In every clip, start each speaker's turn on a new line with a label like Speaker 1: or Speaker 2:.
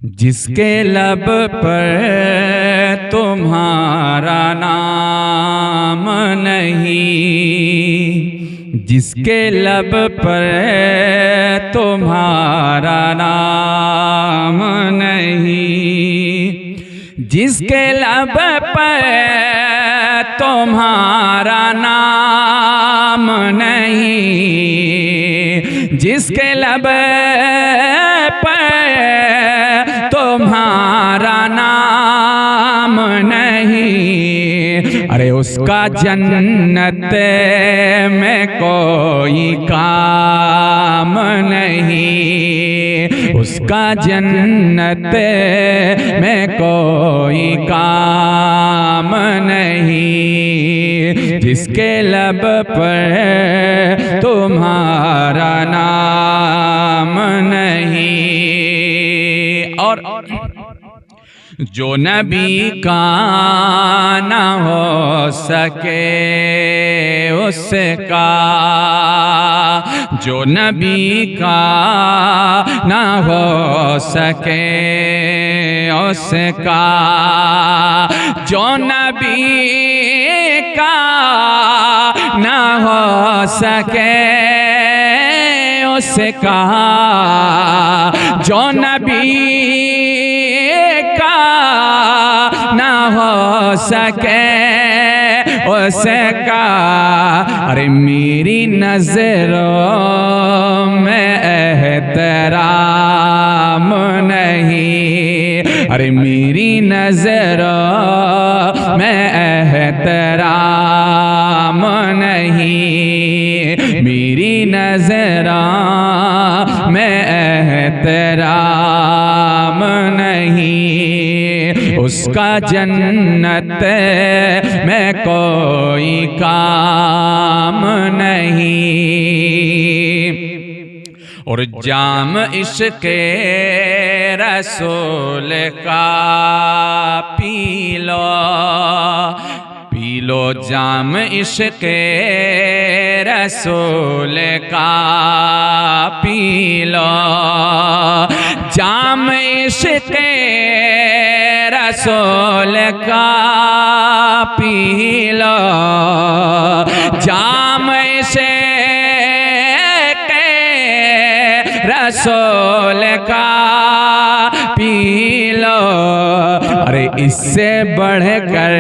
Speaker 1: जिसके लब पर तुम्हारा नाम नहीं, जिसके लब पर तुम्हारा नाम नहीं, जिसके लब पर तुम्हारा नाम नहीं, जिसके लब पर तुम्हारा नाम नहीं, अरे उसका जन्नत में कोई काम नहीं, उसका जन्नत में कोई काम नहीं, जिसके लब पर तुम्हारा नाम नहीं। और जो नबी का न हो सके उसका, जो नबी का न हो सके उसका, जो नबी का न हो सके उसका, जो नबी का न हो सके उसका, अरे मेरी नजरों में एहतराम नहीं, अरे मेरी नजरों में एहतराम नहीं, मेरी नजरों में एहतराम नहीं, उसका जन्नत में कोई काम नहीं। और जाम इश्क़े रसूल का पी लो, पी लो जाम इश्क़े रसूल का पी लो, जाम इश्क़े रसूल का पी लो, जाम इश्क़े रसूल का पी लो, अरे इससे बढ़कर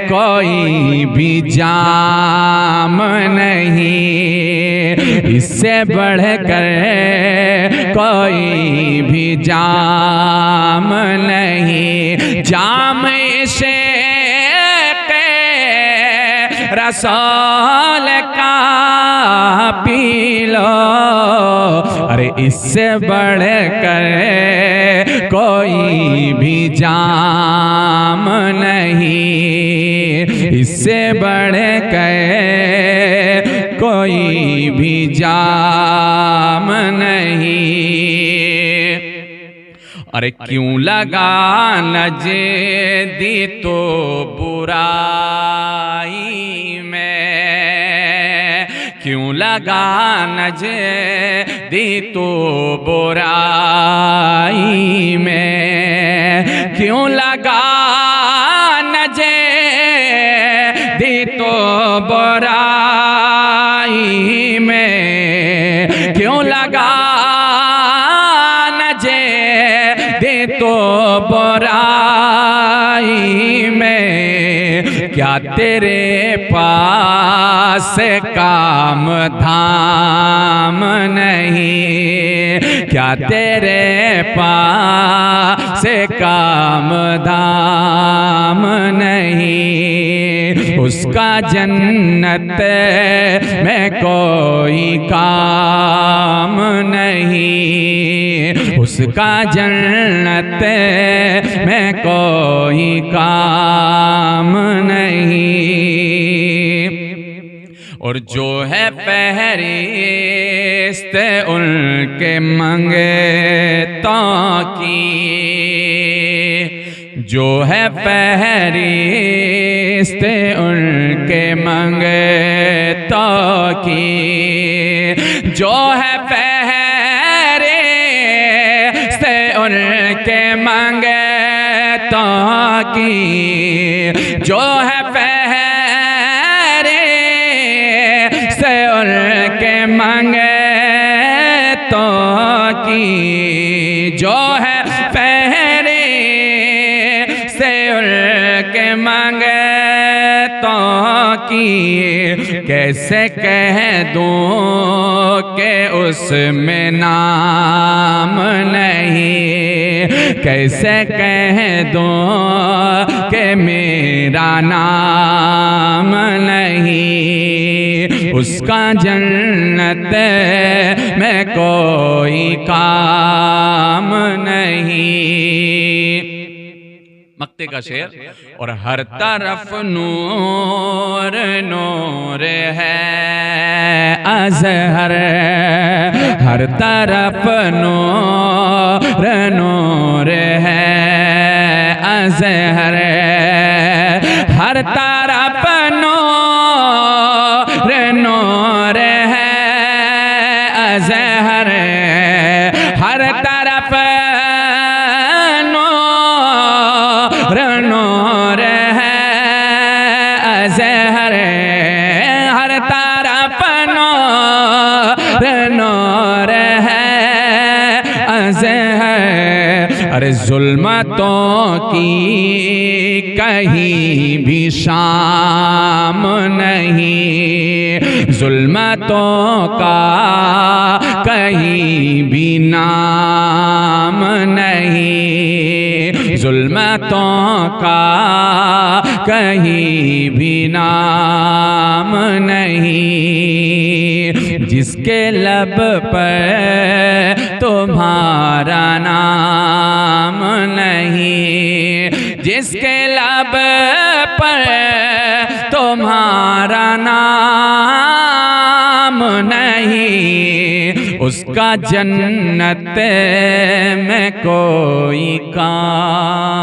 Speaker 1: कोई भी जाम नहीं, इससे बढ़कर कोई भी जाम नहीं, जाम इश्क़े रसूल का पी लो, अरे इससे बढ़कर कोई भी जाम नहीं, इससे बढ़कर कोई भी जाम नहीं। अरे क्यों लगा नज़दी तो बुराई में, क्यों लगा नज़दी तो बुराई में, क्यों लगा नज़दी तो बुराई में, क्यों लगा नज़दी तो बुराई में, क्या तेरे पास काम धाम नहीं, क्या तेरे पास काम धाम नहीं, उसका जन्नत में कोई काम नहीं, उसका जन्नत में कोई काम नहीं। और जो है फहरिस्त उनके मंगतों की, जो है फहरिस्त उनके मंगतों की, जो है फहरिस्त उनके मंगतों की जो है पहरे से उनके मंगतों की जो है पहरे से उनके मंगतों की कैसे कह दूं कि उसमें नाम नहीं, कैसे कह दूं कि मेरा नाम नहीं, उसका जन्नत में कोई काम नहीं। मक्ते का शेर। और हर तरफ नूर नूर है अज़हर, हर तरफ नूर नूर है अज़हर, हर तरफ नूर नूर है अज़हर, हर तरफ नूर है अज़हर, हर तरफ नूर है अज़हर। अरे ज़ुल्मतों की कहीं भी शाम नहीं, ज़ुल्मतों का कहीं भी नाम नहीं, ज़ुल्मतों का कहीं भी नाम नहीं। जिसके लब पर तुम्हारा नाम नहीं, जिसके लब पर तुम्हारा नाम नहीं, उसका जन्नत में कोई काम